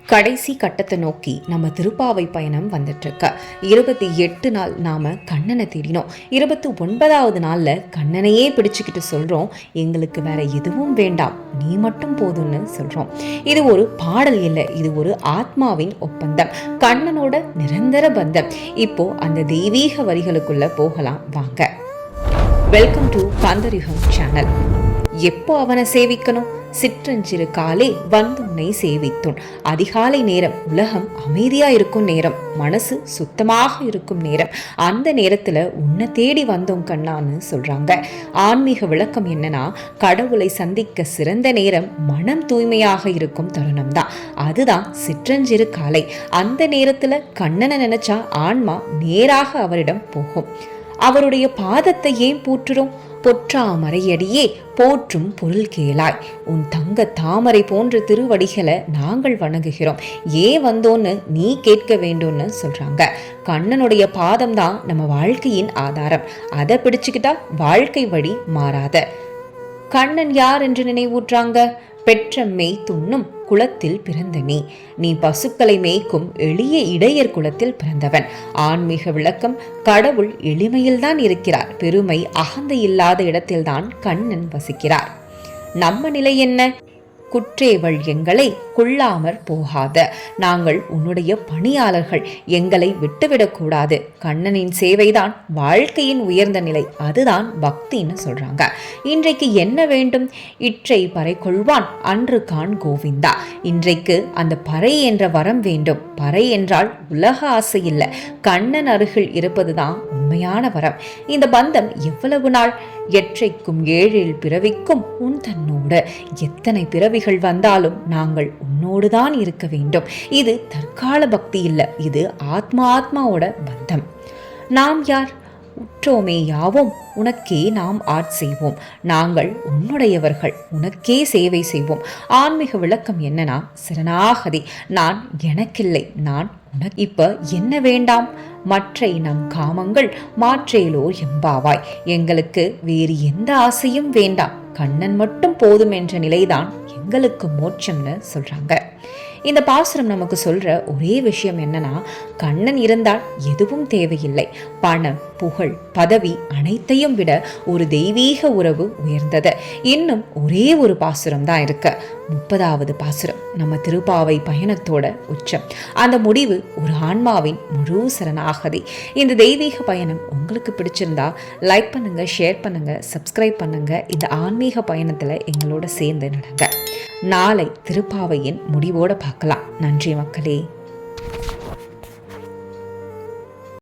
கடைசி கட்டத்தை நோக்கி நம்ம திருப்பாவை பயணம் வந்துட்டு இருக்க 28 நாள் நாம கண்ணனை தேடினோம். 29வது நாள்ல கண்ணனையே பிடிச்சுக்கிட்டு சொல்றோம், எங்களுக்கு வேற எதுவும் வேண்டாம், நீ மட்டும் போதும்னு சொல்றோம். இது ஒரு பாடல் இல்லை, இது ஒரு ஆத்மாவின் ஒப்பந்தம், கண்ணனோட நிரந்தர பந்தம். இப்போ அந்த தெய்வீக வரிகளுக்குள்ள போகலாம் வாங்க. வெல்கம் டு காந்தரிகம் சேனல். எப்போ அவனை சேவிக்கணும்? சிற்றஞ்சிறு காலே வந்துன்னை சேவித்துன். அதிகாலை நேரம், உலகம் அமைதியா இருக்கும் நேரம், மனசு சுத்தமாக இருக்கும் நேரம். அந்த நேரத்துல உன்னை தேடி வந்தோம் கண்ணான்னு சொல்றாங்க. ஆன்மீக விளக்கம் என்னன்னா, கடவுளை சந்திக்க சிறந்த நேரம் மனம் தூய்மையாக இருக்கும் தருணம் தான். அதுதான் சிற்றஞ்சிறு காலை. அந்த நேரத்துல கண்ணனை நினைச்சா ஆன்மா நேராக அவரிடம் போகும். அவருடைய பாதத்தை ஏன் போற்றுறோம்? பொற்றாமரையடியே போற்றும் பொருள் கேளாய், உன் தங்க தாமரை போன்ற திருவடிகளை நாங்கள் வணங்குகிறோம், ஏன் வந்தோன்னு நீ கேட்க வேண்டும்னு சொல்றாங்க. கண்ணனுடைய பாதம் தான் நம்ம வாழ்க்கையின் ஆதாரம். அதை பிடிச்சுக்கிட்டா வாழ்க்கை வழி மாறாத. கண்ணன் யார் என்று நினைவூற்றாங்க? பெற்ற மெய் துண்ணும் குலத்தில் பிறந்த நீ பசுக்களை மேய்க்கும் எளிய இடையர் குலத்தில் பிறந்தவன். ஆன்மீக விளக்கம், கடவுள் எளிமையில்தான் இருக்கிறார், பெருமை அகந்தை இல்லாத இடத்தில்தான் கண்ணன் வசிக்கிறார். நம்ம நிலை என்ன? குற்றேவள் எங்களை கொள்ளாமற் போகாத, நாங்கள் உன்னுடைய பணியாளர்கள், எங்களை விட்டுவிடக்கூடாது. கண்ணனின் சேவைதான் வாழ்க்கையின் உயர்ந்த நிலை, அதுதான் பக்தின்னு சொல்றாங்க. இன்றைக்கு என்ன வேண்டும்? இற்றை பறை கொள்வான் அன்று கான் கோவிந்தா. இன்றைக்கு அந்த பறை என்ற வரம் வேண்டும். பறை என்றால் உலக ஆசை இல்லை, கண்ணன் அருகில் இருப்பதுதான் உண்மையான வரம். இந்த பந்தம் எவ்வளவு நாள்? எற்றைக்கும் ஏழில் பிறவிக்கும் உன் தன்னோடு. எத்தனை பிறவிகள் வந்தாலும் நாங்கள் உன்னோடுதான் இருக்க வேண்டும். இது தற்கால பக்தி இல்லை, இது ஆத்மாவோட பந்தம். நாம் யார்? உற்றோமே யாவோம் உனக்கே நாம் செய்வோம், நாங்கள் உன்னுடையவர்கள், உனக்கே சேவை செய்வோம். ஆன்மீக விளக்கம் என்னன்னா, சரணாகதி. நான் எனக்கில்லை, நான் உனக்கு. இப்ப என்ன வேண்டாம்? மற்றை நம் காமங்கள் மாற்றேலோ எம்பாவாய். எங்களுக்கு வேறு எந்த ஆசையும் வேண்டாம், கண்ணன் மட்டும் போதும் என்ற நிலைதான் எங்களுக்கு மோட்சம்னு சொல்றாங்க. இந்த பாசுரம் நமக்கு சொல்ற ஒரே விஷயம் என்னன்னா, கண்ணன் இருந்தால் எதுவும் தேவையில்லை. பணம், புகழ், பதவி அனைத்தையும் விட ஒரு தெய்வீக உறவு உயர்ந்தது. இன்னும் ஒரே ஒரு பாசுரம் தான் இருக்கு, 30வது பாசுரம், நம்ம திருப்பாவை பயணத்தோட உச்சம். அந்த முடிவு ஒரு ஆன்மாவின் முழு சரணாகதி. இந்த தெய்வீக பயணம் உங்களுக்கு பிடிச்சிருந்தா லைக் பண்ணுங்க, ஷேர் பண்ணுங்க, சப்ஸ்கிரைப் பண்ணுங்க. இந்த ஆன்மீக பயணத்துல எங்களோட சேர்ந்து நடங்க. நாளை திருப்பாவையின் முடிவோட பார்க்கலாம். நன்றி மக்களே.